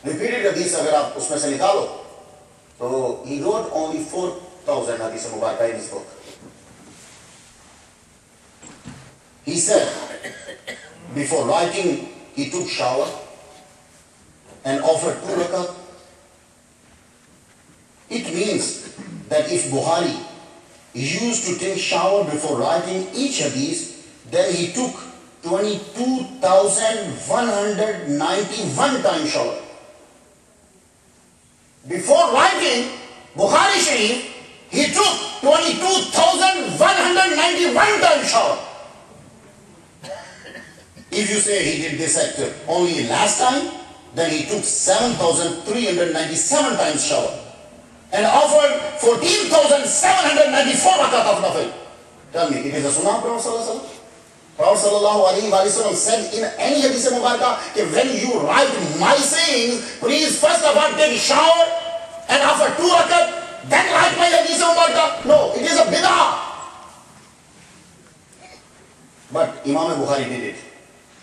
Repeated حدیث اگر آپ اس میں سے نکالو تو he wrote only 4,000 حدیث مبارکہ in his book. He said before writing he took shower and offered 2 rakat. It means that if Bukhari used to take shower before writing each hadith, then he took 22,191 times shower. Before writing Bukhari Sharif, he took 22,191 times shower. If you say he did this act only last time, then he took 7,397 times shower and offered 14,794 rakat of nafil. Tell me, it is a sunnah of Prophet sallallahu alaihi wasallam? Prophet sallallahu alaihi wasallam said in any hadith mubarakah that when you write my sayings, please first of all take shower and offer 2 rakat, then write my hadith mubarakah. No, it is a bid'ah. But Imam Bukhari did it.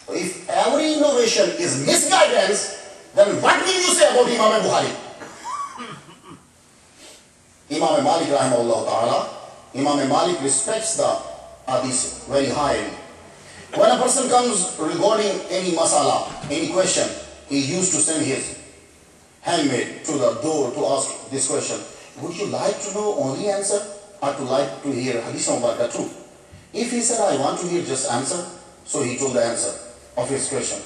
So if every innovation is misguidance, then what will you say about Imam Bukhari? Imam Malik rahimahullah ta'ala, Imam Malik respects the hadith very highly. When a person comes regarding any masala, any question, he used to send his handmaid to the door to ask this question. Would you like to know only answer or to like to hear hadith mubarakah too? If he said, I want to hear just answer, so he told the answer of his question.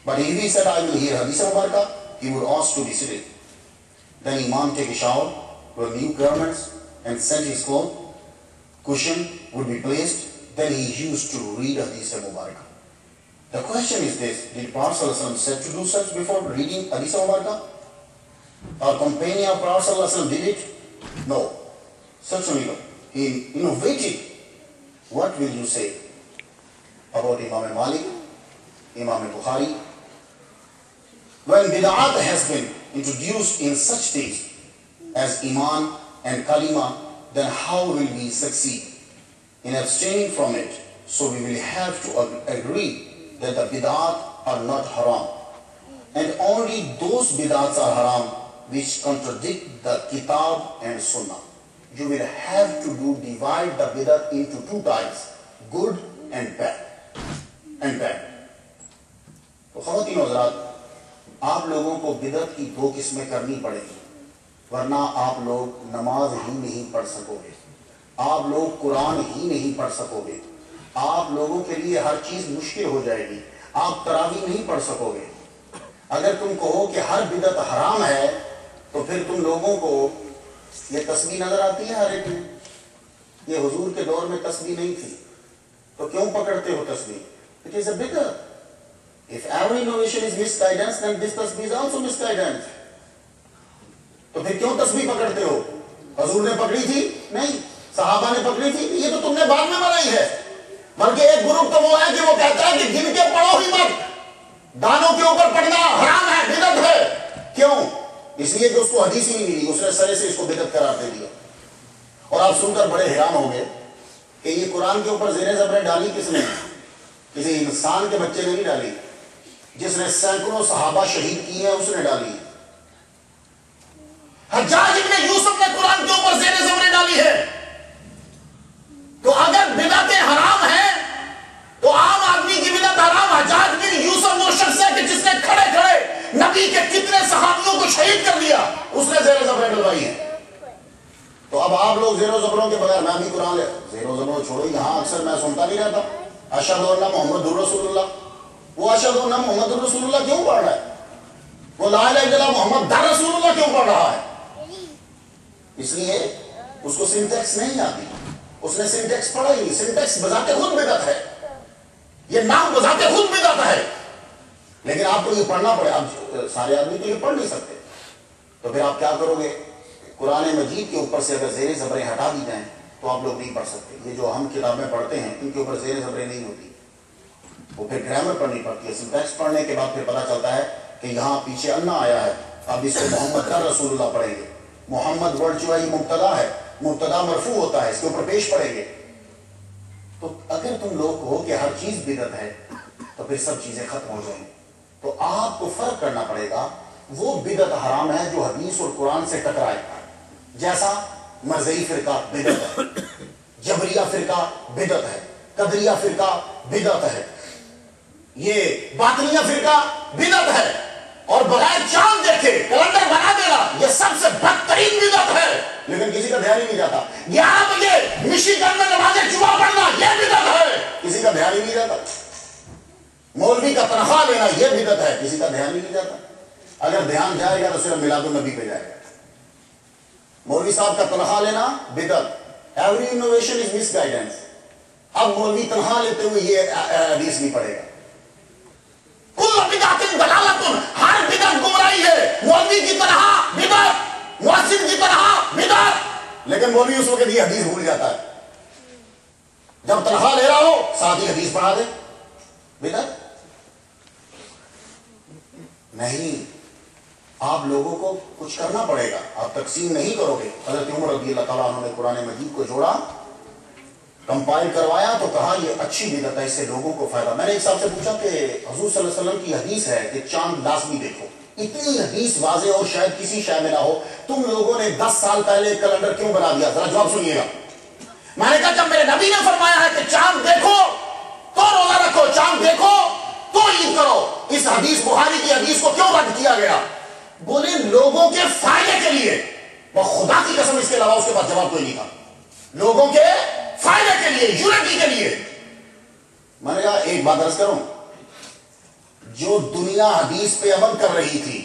But if he said, I will hear hadith mubarakah, he would ask to be seated. Then Imam take a shower, wear new garments and send his clothes. Cushion would be placed. Then he used to read hadith mubarakah. The question is this: did Prophet sallallahu alaihi wasallam said to do such before reading hadith mubarakah? Our companion of Prophet sallallahu alaihi wasallam did it? No, certainly no. He innovated. What will you say about Imam Malik, Imam Bukhari? When bid'at has been introduced in such things as iman and kalima, then how will we succeed in abstaining from it? So we will have to agree that the bid'at are not haram, and only those bid'ats are haram which contradict the kitab and sunnah. You will have to divide the bid'at into 2 types, good and bad. تو خواتین حضرات، آپ لوگوں کو بدعت کی 2 قسمیں کرنی پڑے گی، ورنہ آپ لوگ نماز ہی نہیں پڑھ سکو گے، آپ لوگ قرآن ہی نہیں پڑھ سکو گے، آپ لوگوں کے لیے ہر چیز مشکل ہو جائے گی، آپ تراویح نہیں پڑھ سکو گے۔ اگر تم کہو کہ ہر بدعت حرام ہے تو پھر تم لوگوں کو یہ تسبیح نظر آتی ہے ہر ایک میں؟ یہ حضور کے دور میں تسبیح نہیں تھی، تو کیوں پکڑتے ہو تسبیح؟ It is a bid'ah. If every innovation is misguidance, then this tasbih is also misguidance. تو پھر کیوں تسبیح پکڑتے ہو؟ حضور نے پکڑی تھی؟ نہیں۔ صحابہ نے پکڑی تھی؟ یہ تو تم نے بعد میں بنائی ہے۔ بلکہ ایک گروپ تو وہ ہے کہ وہ کہتا ہے کہ گن کے پڑھو ہی مت، دانوں کے اوپر پڑھنا حرام ہے، بدعت ہے۔ کیوں؟ اس لیے کہ اس کو حدیث ہی نہیں ملی، اس نے سرے سے اس کو بدعت قرار دے دیا۔ اور آپ سن کر بڑے حیران ہو گئے کہ یہ قرآن کے اوپر زیر زبریں ڈالی کس نے؟ کسی انسان کے بچے نے نہیں ڈالی، جس نے سینکڑوں صحابہ شہید کیے ہیں اس نے ڈالی۔ حجاج ابن یوسف نے قرآن کے اوپر زیر زبریں ڈالی ہے۔ تو اگر بدعتیں حرام ہیں تو عام آدمی کی بدعت حرام۔ حجاج بن یوسف وہ شخص ہے کہ جس نے کھڑے کھڑے نبی کے کتنے صحابیوں کو شہید کر دیا، اس نے زیر زبریں ڈلوائی ہیں۔ تو اب آپ لوگ زیر و زبروں کے بغیر، میں بھی قرآن زیر و زبروں چھوڑو، یہاں اکثر میں سنتا نہیں رہتا اشہد ان محمد الرسول اللہ، وہ اشہد ان محمد الرسول اللہ کیوں پڑھ رہا ہے؟ وہ لا الہ الا اللہ محمد در رسول اللہ کیوں پڑھ رہا ہے؟ اس لیے اس کو سنٹیکس نہیں آتی، اس نے سنٹیکس پڑھا ہی نہیں۔ سنٹیکس بذات خود بدعت ہے، یہ نام بذات خود بدعت ہے، لیکن آپ کو یہ پڑھنا پڑے۔ اب سارے آدمی تو یہ پڑھ نہیں سکتے، تو پھر آپ کیا کرو گے؟ قرآن مجید کے اوپر سے اگر زیر زبریں ہٹا دی جائیں تو آپ لوگ نہیں پڑھ سکتے۔ یہ جو ہم کتابیں پڑھتے ہیں ان کے اوپر زیر زبریں نہیں ہوتی، وہ پھر گرامر پڑھنی پڑتی ہے۔ سنٹیکس پڑھنے کے بعد پھر پتہ چلتا ہے کہ یہاں پیچھے اللہ آیا ہے، اب اس کو محمد کا رسول اللہ پڑھیں گے۔ محمد ورڈ جو ہے یہ مبتدا ہے، مبتدا مرفوع ہوتا ہے، اس کے اوپر پیش پڑھیں گے۔ تو اگر تم لوگ کہو کہ ہر چیز بدعت ہے تو پھر سب چیزیں ختم ہو جائیں۔ تو آپ کو فرق کرنا پڑے گا وہ بدعت حرام ہے جو حدیث اور قرآن سے ٹکرائے، جیسا مرزئی فرقہ بدعت ہے، جبریہ فرقہ بدعت ہے، قدریہ فرقہ بدعت ہے، یہ باطنیہ فرقہ بدعت ہے، اور بغیر چاند دیکھے کیلنڈر بنا دینا یہ سب سے بدترین بدعت ہے، لیکن کسی کا دھیان ہی نہیں جاتا۔ 11 بجے مشیگن میں نماز جمعہ پڑھنا یہ بدعت ہے، کسی کا دھیان ہی نہیں جاتا۔ مولوی کا تنخواہ لینا یہ بدعت ہے، کسی کا دھیان ہی نہیں جاتا۔ اگر دھیان جائے گا تو صرف میلاد النبی پہ جائے گا۔ مولوی صاحب کا تنخواہ لینا بدعت، every innovation is miss guidance. اب مولوی تنخواہ لیتے ہوئے یہ حدیث نہیں پڑھے گا۔ کل بدعت ضلالۃ، ہر بدعت گمراہی ہے، مولوی کی طرح بدعت، مؤذن کی طرح بدعت، لیکن مولوی اس وقت یہ حدیث بھول جاتا ہے، جب تنخواہ لے رہا ہو ساتھ ہی حدیث پڑھا دے، بدعت نہیں۔ آپ لوگوں کو کچھ کرنا پڑے گا، آپ تقسیم نہیں کرو گے۔ حضرت عمر رضی اللہ تعالیٰ عنہ نے قرآن مجید کو جوڑا، کمپائل کروایا تو کہا یہ اچھی بدعت ہے، اس سے لوگوں کو فائدہ۔ میں نے ایک صاحب سے پوچھا کہ حضور صلی اللہ علیہ وسلم کی حدیث ہے کہ چاند لازمی دیکھو، اتنی حدیث واضح اور شاید کسی شے میں نہ ہو، تم لوگوں نے 10 سال پہلے کیلنڈر کیوں بنا دیا؟ ذرا جواب سنیے گا۔ میں نے کہا جب میرے نبی نے فرمایا ہے کہ چاند دیکھو تو روزہ رکھو، چاند دیکھو تو عید کرو، اس حدیث بخاری کی حدیث کو کیوں رد کیا گیا؟ بولے لوگوں کے فائدے کے لیے، وہ خدا کی قسم اس کے علاوہ اس کے پاس جواب کوئی نہیں تھا۔ لوگوں کے فائدے کے لیے، یونٹی کے لیے۔ میں نے کہا ایک بات عرض کروں، جو دنیا حدیث پہ عمل کر رہی تھی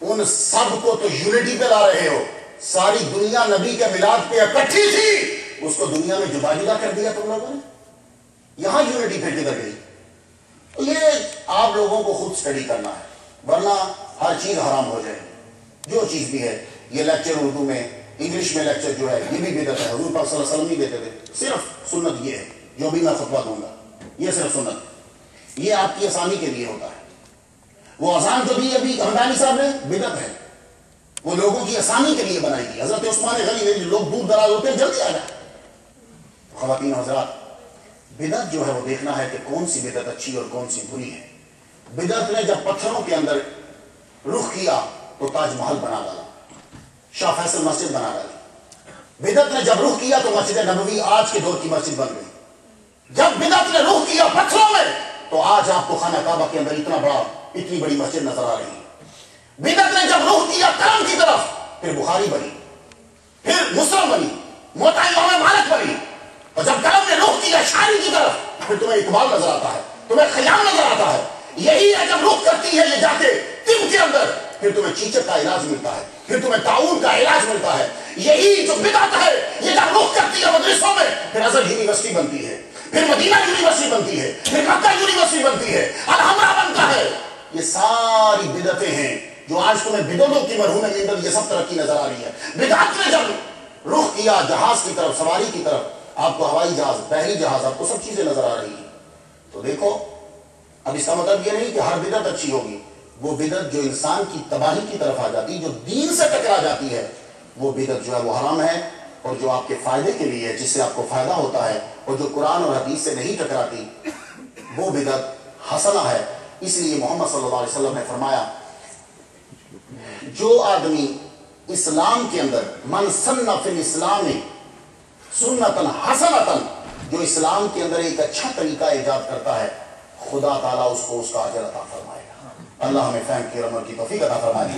ان سب کو تو یونٹی پہ لا رہے ہو۔ ساری دنیا نبی کے میلاد پہ اکٹھی تھی، اس کو دنیا میں جدا جدا کر دیا تم لوگوں نے، یہاں یونٹی پھر کدھر گئی؟ یہ آپ لوگوں کو خود سٹڈی کرنا ہے، ورنہ ہر چیز حرام ہو جائے گی۔ جو چیز بھی ہے، یہ لیکچر اردو میں، انگلش میں لیکچر جو ہے یہ بھی بدعت ہے، حضور پاک صلی اللہ علیہ وسلم نہیں دیتے تھے۔ صرف سنت یہ ہے جو بھی میں خطبہ دوں گا، یہ صرف سنت، یہ آپ کی آسانی کے لیے ہوتا ہے۔ وہ اذان جو بھی ابھی ہمدانی صاحب نے بدعت ہے، وہ لوگوں کی آسانی کے لیے بنائی گئی۔ حضرت عثمان غنی نے لوگ دور دراز ہوتے ہیں جلدی آ جائیں۔ خواتین حضرات، بدعت جو ہے وہ دیکھنا ہے کہ کون سی بدعت اچھی اور کون سی بری ہے۔ بدعت نے جب پتھروں کے اندر رخ کیا تو تاج محل بنا ڈالا، شاہ فیصل مسجد بنا ڈالی۔ بدعت نے جب رخ کیا تو مسجد نبوی آج کے دور کی مسجد بن گئی۔ جب بدعت نے رخ کیا پتھروں میں تو آج آپ کو خانہ کعبہ کے اندر اتنی بڑی مسجد نظر آ رہی ہے۔ بدعت نے جب رخ کیا قلم کی طرف، پھر بخاری بنی، پھر مسلم بنی، موطا امام مالک بنی، اور جب قلم نے رخ کیا شاعری کی طرف، پھر تمہیں اقبال نظر آتا ہے، تمہیں خیام نظر آتا ہے۔ یہی ہے جب رخ کرتی ہے یہ جاتے طب کے اندر، پھر تمہیں چیچک کا علاج ملتا ہے، پھر تمہیں طاعون کا علاج ملتا ہے۔ یہی جو بدعت ہے یہ جب رخ کرتی ہے مدرسوں میں، پھر ازہر یونیورسٹی بنتی ہے، پھر مدینہ یونیورسٹی بنتی ہے، پھر مکہ یونیورسٹی بنتی ہے، الحمرہ بنتا ہے۔ یہ ساری بدعتیں ہیں جو آج تمہیں بدعتوں کی مرہون اندر یہ سب ترقی نظر آ رہی ہے۔ بدعت نے جب رخ کیا جہاز کی طرف، سواری کی طرف، آپ کو ہوائی جہاز، بحری جہاز، آپ کو سب چیزیں نظر آ رہی ہیں۔ تو دیکھو، اب اس کا مطلب یہ نہیں کہ ہر بدعت اچھی ہوگی۔ وہ بدعت جو انسان کی تباہی کی طرف آ جاتی، جو دین سے ٹکرا جاتی ہے، وہ بدعت جو ہے وہ حرام ہے، اور جو آپ کے فائدے کے لیے ہے، جس سے آپ کو فائدہ ہوتا ہے، اور جو قرآن اور حدیث سے نہیں ٹکراتی، وہ بدعت حسنہ ہے۔ اس لیے محمد صلی اللہ علیہ وسلم نے فرمایا، جو آدمی اسلام کے اندر من سن فی الاسلام سنتن حسنتن، جو اسلام کے اندر ایک اچھا طریقہ ایجاد کرتا ہے، خدا تعالیٰ اس کو اس کا اجر عطا فرمائے گا۔ اللہ ہمیں فہم کی اور عمل کی توفیق عطا فرمائے۔